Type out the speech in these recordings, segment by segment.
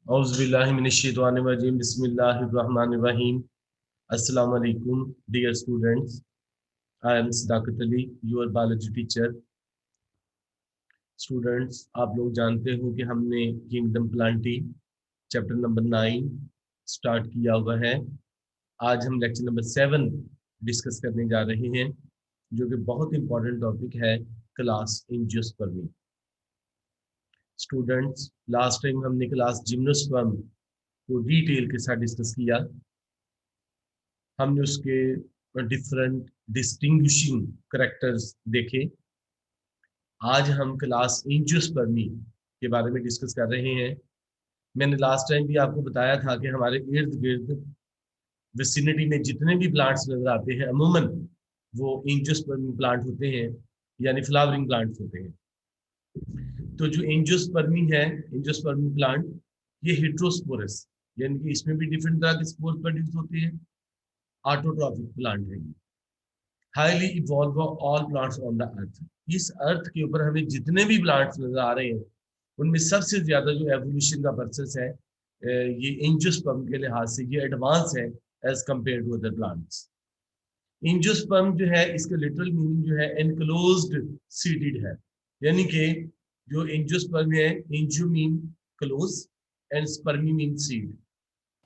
औज़ुबिल्लाहिमिनश्शैतानिर्रजीम बिस्मिल्लाहिर्रहमानिर्रहीम। अस्सलाम वालेकुम dear students. I am Sadaqat Ali, your biology teacher. Students, आप लोग जानते हो कि हमने kingdom Plantae chapter number 9 start किया हुआ है। आज हम लेक्चर नंबर 7 डिस्कस करने जा रहे हैं, जो कि बहुत इंपॉर्टेंट टॉपिक है, class angiospermae. Students, last time हमने क्लास जिम्नोस्पर्म को डिटेल के साथ डिस्कस किया। हमने उसके डिफरेंट डिस्टिंग्विशिंग करेक्टर्स देखे। आज हम क्लास एंजियोस्पर्मी के बारे में डिस्कस कर रहे हैं। मैंने लास्ट टाइम भी आपको बताया था कि हमारे इर्द गिर्द विसिनिटी में जितने भी प्लांट्स नजर आते हैं, अमूमन वो एंजियोस्पर्मी प्लांट होते हैं, यानी फ्लावरिंग प्लांट्स होते हैं। तो जो एंजियोस्पर्मी है, एंजियोस्पर्मी प्लांट, ये हेट्रोस्पोरस, यानी कि इसमें भी डिफरेंट तरह के स्पोर प्रोड्यूस होते हैं। ऑटोट्रॉफिक प्लांट है ये। Highly evolve all plants on the earth. इस अर्थ के ऊपर हमें जितने भी प्लांट्स नजर आ रहे हैं, उनमें सबसे ज्यादा जो एवोल्यूशन का प्रोसेस है, ये एंजियोस्पर्म के लिहाज से ये एडवांस है as compare to other plants. Angiosperm जो है, इसका लिटरल मीनिंग जो है एनक्लोज्ड सीडेड है, यानी कि जो एंजियोस्पर्म है, angio mean close and sperma mean seed.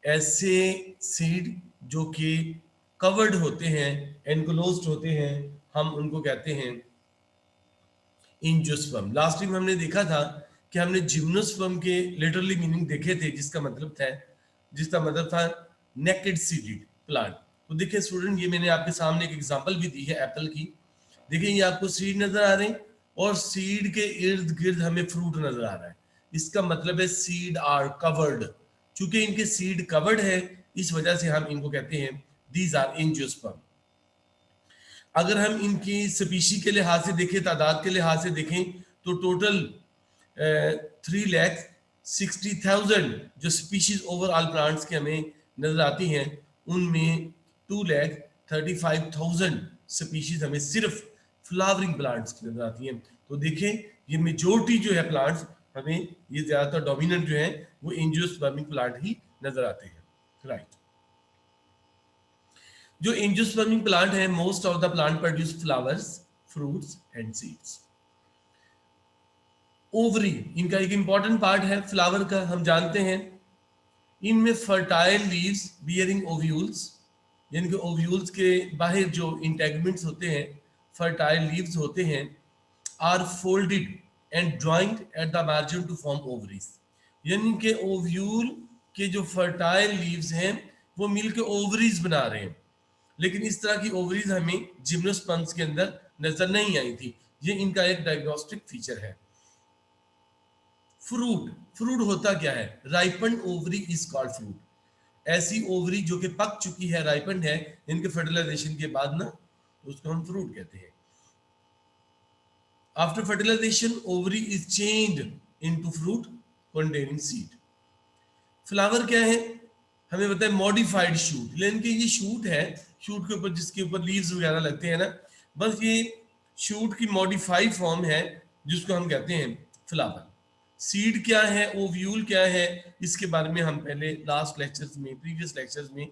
ऐसे सीड जो कि कवर्ड होते हैं, एनक्लोज्ड होते हैं, हम उनको कहते हैं एंजियोस्पर्म। लास्ट टाइम हमने देखा था कि हमने जिम्नोस्पर्म के लिटरली मीनिंग देखे थे, जिसका मतलब था नेकेड सीडेड प्लांट। तो देखिए स्टूडेंट, ये मैंने आपके सामने एक एग्जांपल भी दी है एप्पल की। देखिए ये आपको सीड नजर आ रहे हैं और सीड के इर्द गिर्द हमें फ्रूट नजर आ रहा है। इसका मतलब है सीड आर कवर्ड। चूंकि इनके सीड कवर्ड है, इस वजह से हम इनको कहते हैं दीज आर एंजियोस्पर्म। अगर हम इनकी स्पीशी के लिहाज से देखें, तादाद के लिहाज से देखें, तो टोटल 3,60,000 जो स्पीशीज ओवरऑल प्लांट्स के हमें नजर आती हैं, उनमें 2,35,000 स्पीशीज हमें सिर्फ फ्लावरिंग प्लांट्स की नजर आती हैं। तो देखें, ये मेजोरिटी जो है प्लांट्स हमें, ये ज्यादातर डोमिनेंट जो है वो एंजियोस्पर्मिक प्लांट ही नजर आते हैं। राइट। जो एंजियोस्पर्मिक प्लांट है, most of the plant produce flowers, fruits and seeds. Ovary इनका एक इंपॉर्टेंट पार्ट है फ्लावर का, हम जानते हैं। इनमें फर्टाइल लीव्स बियरिंग ओव्यूल्स, यानी कि ओव्यूल्स के बाहर जो इंटेगमेंट्स होते हैं, फर्टाइल लीव्स होते हैं, are folded and joint at the margin to form ovaries. यानी कि ओव्यूल के जो फर्टाइल लीव्स हैं, वो मिलकर ओवरीज बना रहे हैं। लेकिन इस तरह की ओवरीज हमें जिम्नोस्पर्म्स के अंदर नजर नहीं आई थी। ये इनका एक डायग्नोस्टिक फीचर है। फ्रूट, फ्रूट होता क्या है? Ripen ovary is called fruit. ऐसी ओवरी जो कि पक चुकी है, राइपन है, इनके फर्टिलाइजेशन के बाद ना, उसको हम फ्रूट कहते हैं। After fertilization ovary is changed into fruit containing seed. Flower क्या है? हमें पता है मॉडिफाइड शूट, लेकिन कि ये शूट है, शूट के ऊपर जिसके ऊपर लीव्स वगैरह लगते हैं ना, बस ये शूट की मॉडिफाइड फॉर्म है, जिसको हम कहते हैं फ्लावर। सीड क्या है, ओव्यूल क्या है, इसके बारे में हम पहले लास्ट लेक्चर्स में, प्रीवियस लेक्चर्स में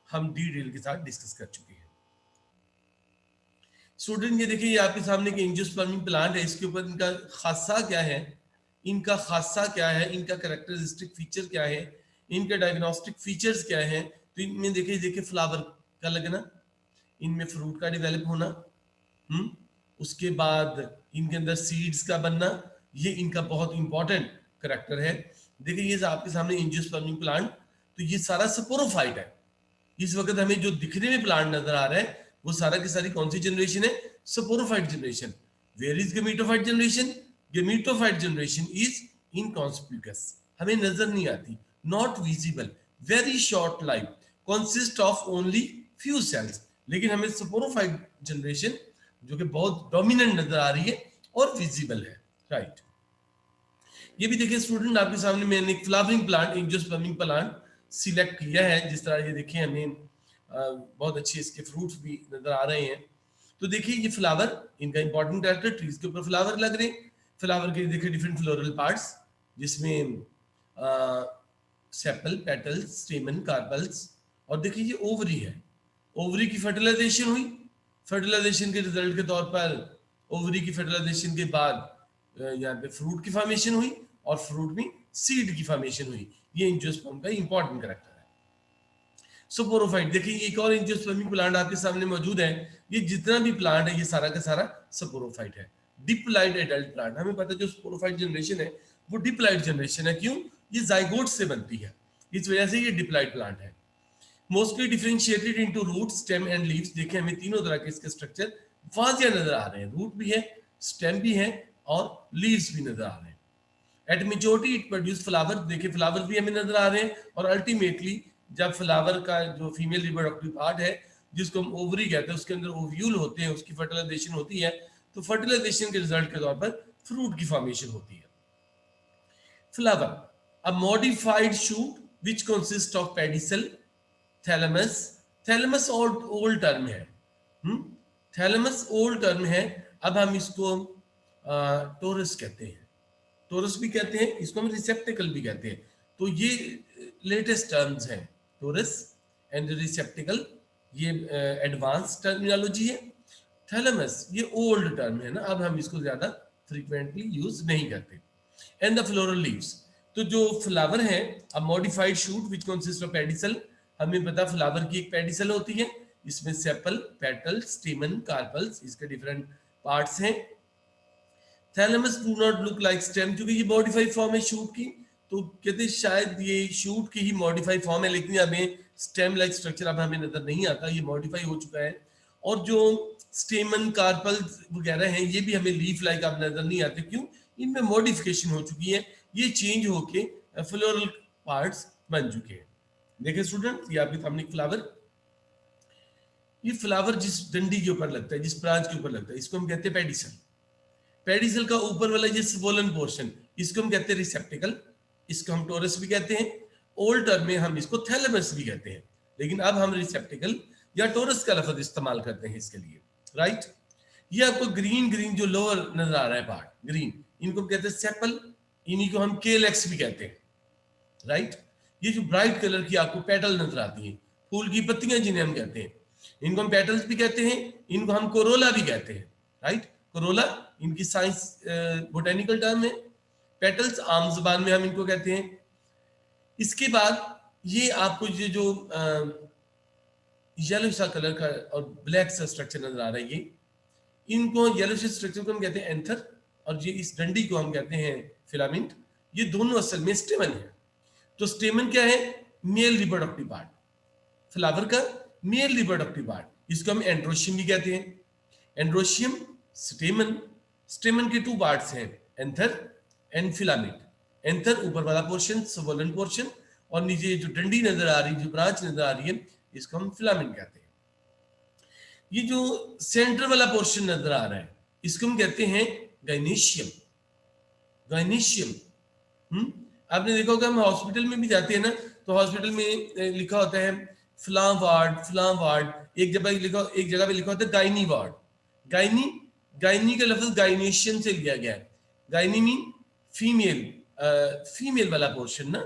हम डिटेल के साथ डिस्कस कर चुके हैं। स्टूडेंट, ये देखिए, ये आपके सामने एक एंजियोस्पर्मिक प्लांट है। इसके ऊपर इनका खासा क्या है, इनका खासा क्या है, इनका कैरेक्टरिस्टिक फीचर क्या है, इनके डायग्नोस्टिक फीचर्स क्या है। तो इनमें देखिए देखिए फ्लावर का लगना, इनमें फ्रूट का डेवलप होना, उसके बाद इनके अंदर सीड्स का बनना, ये इनका बहुत इंपॉर्टेंट करेक्टर है। देखिए ये आपके सामने एंजियोस्पर्मिक प्लांट, तो ये सारा स्पोरोफाइट है। इस वक्त हमें जो दिखने में प्लांट नजर आ रहा है, वो सारा की सारी कौन सी जनरेशन है? Sporophyte generation. Where is gametophyte generation? Gametophyte generation is inconspicuous, हमें नजर नहीं आती, not visible, very short life, consist of only few cells. लेकिन हमें स्पोरोफाइट जनरेशन जो कि बहुत डोमिनेंट नजर आ रही है और विजिबल है। राइट। ये भी देखिए स्टूडेंट, आपके सामने मैंने एक flowering plant, angiospermic plant select किया है। जिस तरह ये देखिए, हमें बहुत अच्छे इसके फ्रूट्स भी नजर आ रहे हैं। तो देखिए ये फ्लावर, इनका इंपॉर्टेंट कैरेक्टर, ट्रीज के ऊपर फ्लावर लग रहे हैं। फ्लावर के देखिए डिफरेंट फ्लोरल पार्ट्स, जिसमें सेपल, पेटल्स, स्टेमन, कार्पल्स। और देखिए ये ओवरी है, ओवरी की फर्टिलाइजेशन हुई, फर्टिलाइजेशन के रिजल्ट के तौर पर ओवरी की फर्टिलाइजेशन के बाद यहाँ पे फ्रूट की फॉर्मेशन हुई और फ्रूट में सीड की फॉर्मेशन हुई। ये एंजियोस्पर्म का इंपॉर्टेंट कैरेक्टर है। सपोरोफाइट, देखिए एक और एंजियोस्पर्मिक प्लांट आपके सामने मौजूद है। ये जितना भी प्लांट है ये सारा का सारा सपोरोफाइट है, डिप्लॉइड एडल्ट प्लांट। हमें पता है जो स्पोरोफाइट जनरेशन है वो डिप्लॉइड जनरेशन है। क्यों? ये जाइगोट से बनती है, इस वजह से ये डिप्लॉइड प्लांट है। Mostly differentiated into root, stem and leaves. देखिए हमें तीनों तरह के इसके स्ट्रक्चर वाजिया नजर आ रहे हैं, रूट भी है, स्टेम भी है और लीव्स भी नजर आ रहे हैं। Eight maturity it produce flower, देखिए फ्लावर भी हमें नजर आ रहे हैं। और अल्टीमेटली जब फ्लावर का जो फीमेल रिप्रोडक्टिव पार्ट है जिसको हम ओवरी कहते हैं, उसके अंदर ओव्यूल होते हैं, उसकी फर्टिलाइजेशन होती है, तो फर्टिलाइजेशन के रिजल्ट के तौर पर फ्रूट की फॉर्मेशन होती है। Flower, a modified shoot which consist of pedicel, thalamus. Thalamus old term है, थैलेमस ओल्ड टर्म है। अब हम इसको टोरस कहते हैं, टोरस भी कहते हैं, इसको हम रिसेप्टिकल भी कहते हैं। तो ये लेटेस्ट टर्म्स हैं, टोरस एंड रिसेप्टिकल, ये एडवांस टर्मिनोलॉजी है। थैलेमस ये ओल्ड टर्म है ना, अब हम इसको ज्यादा फ्रीक्वेंटली यूज नहीं करते। एंड द फ्लोरल लीव्स, तो जो फ्लावर है, a modified shoot which consist of pedicel. हमें पता फ्लावर की एक पेडिसल होती है, इसमें सेपल, पेटल, स्टेमन, कार्पल्स, इसके डिफरेंट पार्ट्स हैं। Thalamus do not look like stem, क्योंकि ये मॉडिफाइड फॉर्म है शूट की, तो कहते शायद ये शूट की ही मॉडिफाइड फॉर्म है, लेकिन हमें स्टेम लाइक स्ट्रक्चर अब हमें नजर नहीं आता, ये मॉडिफाई हो चुका है। और जो स्टेमन, कार्पल वगैरह हैं ये भी हमें लीफ लाइक अब नजर नहीं आते। क्यों? इनमें मॉडिफिकेशन हो चुकी है, ये चेंज होके फ्लोरल पार्ट्स बन चुके हैं। देखिए स्टूडेंट, ये आपके सामने फ्लावर, ये फ्लावर जिस डंडी के ऊपर लगता है, जिस ब्रांच के ऊपर लगता है, इसको हम कहते हैं पेडिसल। पेडिसल का ऊपर वाला ये स्वोलन पोर्शन, इसको हम कहते हैं रिसेप्टिकल, इसको हम टोरस भी कहते हैं। ओल्ड टर्म में हम इसको थैलेमस भी कहते हैं, लेकिन अब हम रिसेप्टिकल या टोरस का लफ्ज इस्तेमाल करते हैं इसके लिए, राइट। ये आपको ग्रीन ग्रीन जो लोअर नजर आ रहा है पार्ट, ग्रीन, इनको हम कहते हैं सेपल, इन्हीं को हम केलेक्स भी कहते हैं, राइट। ये जो ब्राइट कलर की आपको पेटल नजर आती है, फूल की पत्तियां जिन्हें हम कहते हैं, इनको हम पेटल्स भी कहते हैं, इनको हम कोरोला भी कहते हैं, राइट। कोरोला इनकी साइंस बोटेनिकल टर्म है, पेटल्स आम जुबान में हम इनको कहते हैं। इसके बाद ये आपको ये जो येलो सा कलर का और ब्लैक सा स्ट्रक्चर नजर आ रहा है, ये इनको येलो से स्ट्रक्चर को हम कहते हैं एंथर, और ये इस डंडी को हम कहते हैं फिलामेंट। ये दोनों असल में स्टेमन है। तो स्टेमन क्या है? मेल रिप्रोडक्टिव पार्ट, फ्लावर का मेल रिप्रोडक्टिव पार्ट, इसको हम एंड्रोशियम भी कहते हैं। एंड्रोशियम, स्टेमन, स्टेमन के टू पार्ट्स हैं, एंथर एंड फिलामेंट। एंथर ऊपर वाला पोर्शन, सबोलन पोर्शन, और नीचे जो डंडी नजर आ रही है, जो ब्रांच नजर आ रही है, इसको हम फिलामेंट कहते हैं। ये जो सेंटर वाला पोर्शन नजर आ रहा है, इसको हम कहते हैं गाइनेशियम। गाइनेशियम, आपने देखा होगा हम हॉस्पिटल में भी जाते हैं ना, तो हॉस्पिटल में लिखा होता है फलां वार्ड, फलां वार्ड, एक जगह लिखा, एक जगह पे लिखा होता है गायनी वार्ड। गायनी, गायनी का लफ्ज गाइनेशियम से लिया गया है। गायनी मीन फीमेल, फीमेल वाला पोर्शन ना,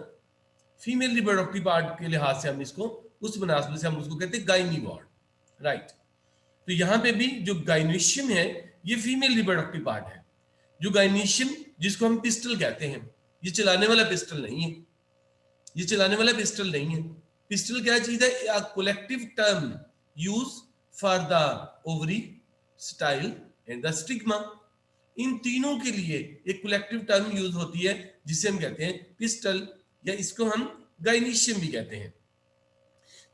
फीमेल रिप्रोडक्टिव पार्ट के लिहाज से हम इसको, उस मुनासबत से हम उसको कहते हैं गायनी वार्ड, राइट। तो यहाँ पे भी जो गाइनेशियम है ये फीमेल रिप्रोडक्टिव पार्ट है। जो गाइनेशियम जिसको हम पिस्टल कहते हैं, ये चलाने वाला पिस्टल नहीं है, ये चलाने वाला पिस्टल नहीं है। पिस्टल क्या चीज है? a collective term used for the ovary, style and the stigma। इन तीनों के लिए एक कलेक्टिव टर्म यूज होती है जिसे हम कहते हैं पिस्टल, या इसको हम गाइनेशियम भी कहते हैं।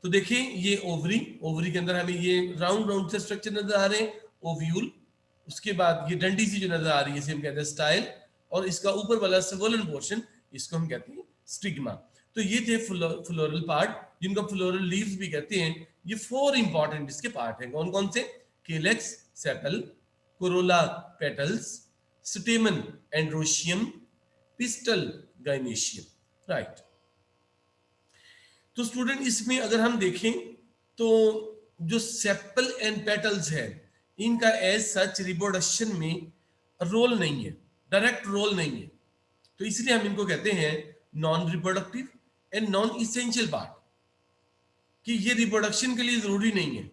तो देखिए ये ओवरी, ओवरी के अंदर हमें ये राउंड राउंड से स्ट्रक्चर नजर आ रहे हैं, ओव्यूल। उसके बाद ये डंडी सी जो नजर आ रही है इसे हम कहते हैं स्टाइल, और इसका ऊपर वाला स्वोलन पोर्शन, इसको हम कहते हैं स्टिग्मा। तो ये थे फ्लोरल पार्ट, जिनको फ्लोरल लीव्स भी कहते हैं। ये 4 इंपॉर्टेंट इसके पार्ट हैं, कौन कौन से? Calyx, sepal, Corolla, petals, स्टेमन, androecium, pistol, gynoecium, right. तो स्टूडेंट इसमें अगर हम देखें तो जो सेपल एंड पेटल्स है, इनका एज सच रिप्रोडक्शन में रोल नहीं है, डायरेक्ट रोल नहीं है, तो इसलिए हम इनको कहते हैं non reproductive and non essential part, कि ये रिप्रोडक्शन के लिए जरूरी नहीं है।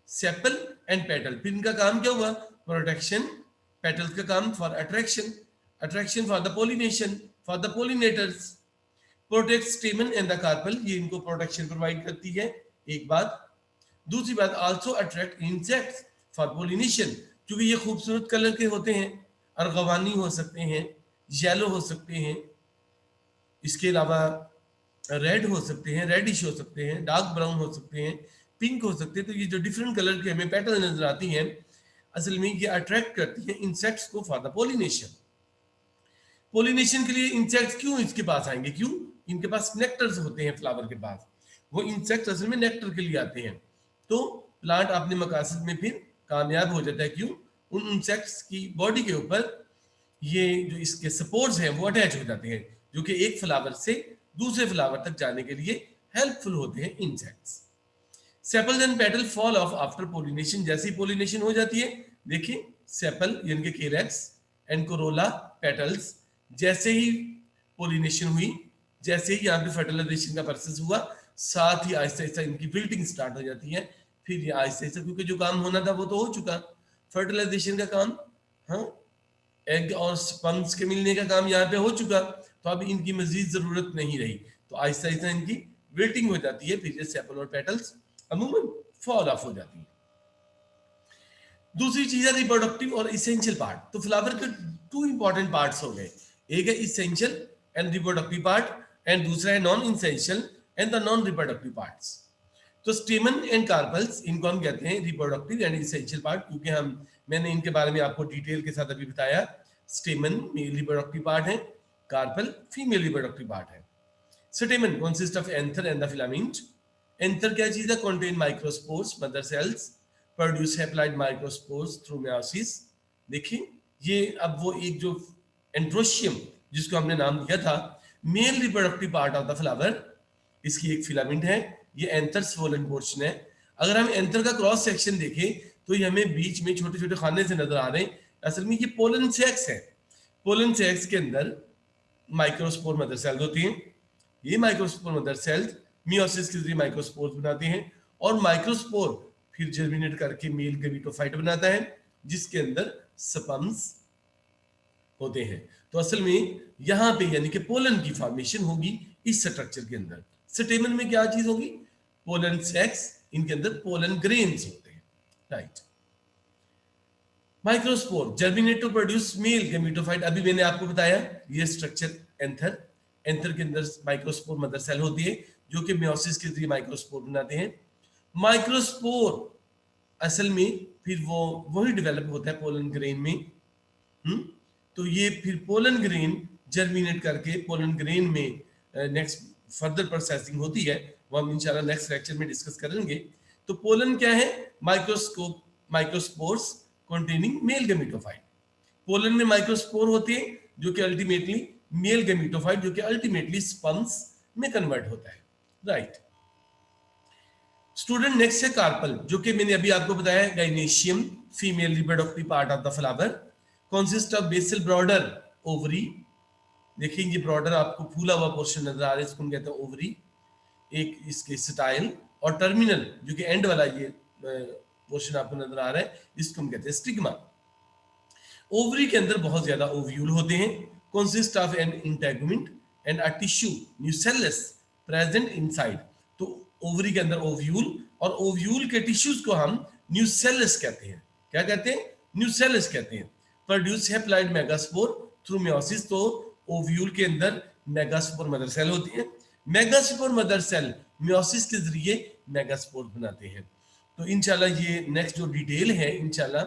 सेपल एंड पेटल, फिर इनका काम क्या हुआ? प्रोटेक्शन। पेटल्स का काम for attraction, attraction for the pollination, for the pollinators. Protect stamen and the carpel, ये इनको प्रोटेक्शन प्रोवाइड करती है, एक बात। दूसरी बात, also attract insects for pollination, क्योंकि ये खूबसूरत कलर के होते हैं, अर्गवानी हो सकते हैं, येलो हो सकते हैं, इसके अलावा रेड हो सकते हैं, रेडिश हो सकते हैं, डार्क ब्राउन हो सकते हैं, पिंक हो सकते हैं। तो ये जो डिफरेंट कलर के हमें पैटर्न नजर आती हैं, असल में ये अट्रैक्ट करती हैं इंसेक्ट्स को फॉर द पोलिनेशन। पोलिनेशन के लिए इंसेक्ट्स क्यों इसके पास आएंगे? क्यों? इनके पास नेक्टर्स होते हैं फ्लावर के पास, वो इंसेक्ट्स असल में नेक्टर के लिए आते हैं। तो प्लांट अपने मकासद में फिर कामयाब हो जाता है। क्यों? उन इंसेक्ट्स की बॉडी के ऊपर ये जो इसके सपोर्ट्स हैं वो अटैच हो जाते हैं, जो कि एक फ्लावर से दूसरे फ्लावर तक जाने के लिए हेल्पफुल होते हैं insects. Sepals and petal fall of after pollination, जैसी पोलिनेशन हो जाती है, देखिए सेपल यानी कि केरेक्स एंड कोरोला पेटल्स, जैसे ही पोलिनेशन हुई, जैसे ही यहाँ पे फर्टिलाइजेशन का प्रोसेस हुआ, साथ ही आहिस्ता आहिस्ता इनकी विल्टिंग स्टार्ट हो जाती है। फिर ये आहिस्ता आहिस्ता, क्योंकि जो काम होना था वो तो हो चुका, फर्टिलाइजेशन का काम, हाँ, एग और स्पर्म्स के मिलने का काम यहाँ पे हो चुका, तो अब इनकी मजीद जरूरत नहीं रही, तो आहिस्ता आहिस्ता इनकी विल्टिंग हो जाती है। फिर ये सेपल और पेटल्स अमूमन फॉल ऑफ हो जाती है। दूसरी चीज है रिप्रोडक्टिव और इसेंशियल पार्ट। तो फ्लावर के टू इंपॉर्टेंट पार्ट्स हो गए, एक है essential and reproductive part, and दूसरा है non essential and the non reproductive parts. तो स्टेमन एंड कार्पल्स, इनको हम कहते हैं रिप्रोडक्टिव एंड इसेंशियल पार्ट, क्योंकि मैंने इनके बारे में आपको डिटेल के साथ अभी बताया। स्टेमन मेल रिप्रोडक्टिव पार्ट है, कार्पल फीमेल रिप्रोडक्टिव पार्ट है। स्टेमन consist of anther and the filament. Anther क्या चीज है? Contain microspores, mother cells, produce haploid microspores through meiosis. देखिए ये अब वो एक जो एंड्रोशियम जिसको हमने नाम दिया था, male reproductive part of the flower, इसकी एक फिलामेंट है, ये एंथर स्वोलन पोर्शन है। अगर हम एंथर का क्रॉस सेक्शन देखें तो ये हमें बीच में छोटे छोटे खाने से नजर आ रहे हैं, असल में ये पोलन सेक्स है। पोलन सेक्स के अंदर माइक्रोस्पोर मदर सेल्स होती हैं, ये माइक्रोस्पोर मदर सेल्स मियोसिस के जरिए माइक्रोस्पोर बनाते हैं, और माइक्रोस्पोर फिर जर्मिनेट करके मेल गैमेटोफाइट बनाता है, जिसके अंदर स्पर्म्स होते हैं। तो असल में यहाँ पे यानी कि पोलन की फॉर्मेशन होगी इस स्ट्रक्चर के अंदर। स्टेमन में क्या चीज होगी? पोलन सेक्स, इनके अंदर पोलन ग्रेन्स होते हैं, right. Microspore germinate to produce male gametophyte, अभी मैंने आपको बताया ये स्ट्रक्चर एंथर, एंथर के अंदर माइक्रोस्पोर मदर सेल होती है जो कि मेयोसिस के जरिए माइक्रोस्पोर बनाते हैं। माइक्रोस्पोर असल में फिर वो वही डेवलप होता है पोलन ग्रेन में। तो ये फिर पोलन ग्रेन जर्मिनेट करके पोलन ग्रेन में नेक्स्ट फर्दर प्रोसेसिंग होती है, वो हम इंशाल्लाह नेक्स्ट लेक्चर में डिस्कस करेंगे। तो पोलन क्या है? Microspores containing male gametophyte. Pollen में माइक्रोस्पोर होते हैं जो कि अल्टीमेटली मेल गैमेटोफाइट, जो कि अल्टीमेटली स्पर्म्स में कन्वर्ट होता है, राइट। स्टूडेंट नेक्स्ट है कार्पल, जो कि मैंने अभी आपको बताया gynoecium, female reproductive part of the flower, consist of basal broader ovary. देखिए ये ब्रॉडर आपको फूला हुआ पोर्शन नजर आ रहा है, इसको हम कहते हैं ओवरी, एक इसके स्टाइल, और टर्मिनल जो कि एंड वाला ये पोर्शन आपको नजर आ रहा है, इसको हम कहते हैं स्टिग्मा। ओवरी के अंदर बहुत ज्यादा ओव्यूल होते हैं, consist of an integument and a tissue nucellus present inside. तो ओवरी के अंदर ओव्यूल, और ओव्यूल के टिश्यूज को हम न्यूसेलस कहते हैं। क्या कहते हैं? न्यूसेलस कहते हैं। Produce haploid megaspore through meiosis, तो ओव्यूल के अंदर मेगास्पोर मदर सेल होती है, मेगास्पोर मदर सेल मेयोसिस के जरिए मेगास्पोर बनाते हैं। तो इंशाल्लाह ये नेक्स्ट जो डिटेल है इंशाल्लाह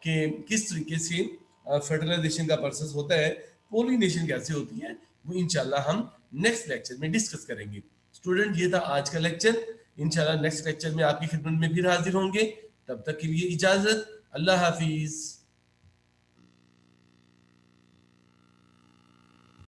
कि किस तरीके से फर्टिलाइजेशन का प्रोसेस होता है, पोलिनेशन कैसे होती है, वो इंशाल्लाह हम नेक्स्ट लेक्चर में डिस्कस करेंगे। स्टूडेंट ये था आज का लेक्चर, इंशाल्लाह नेक्स्ट लेक्चर में आपकी खिदमत में फिर हाजिर होंगे। तब तक के लिए इजाजत, अल्लाह हाफिज।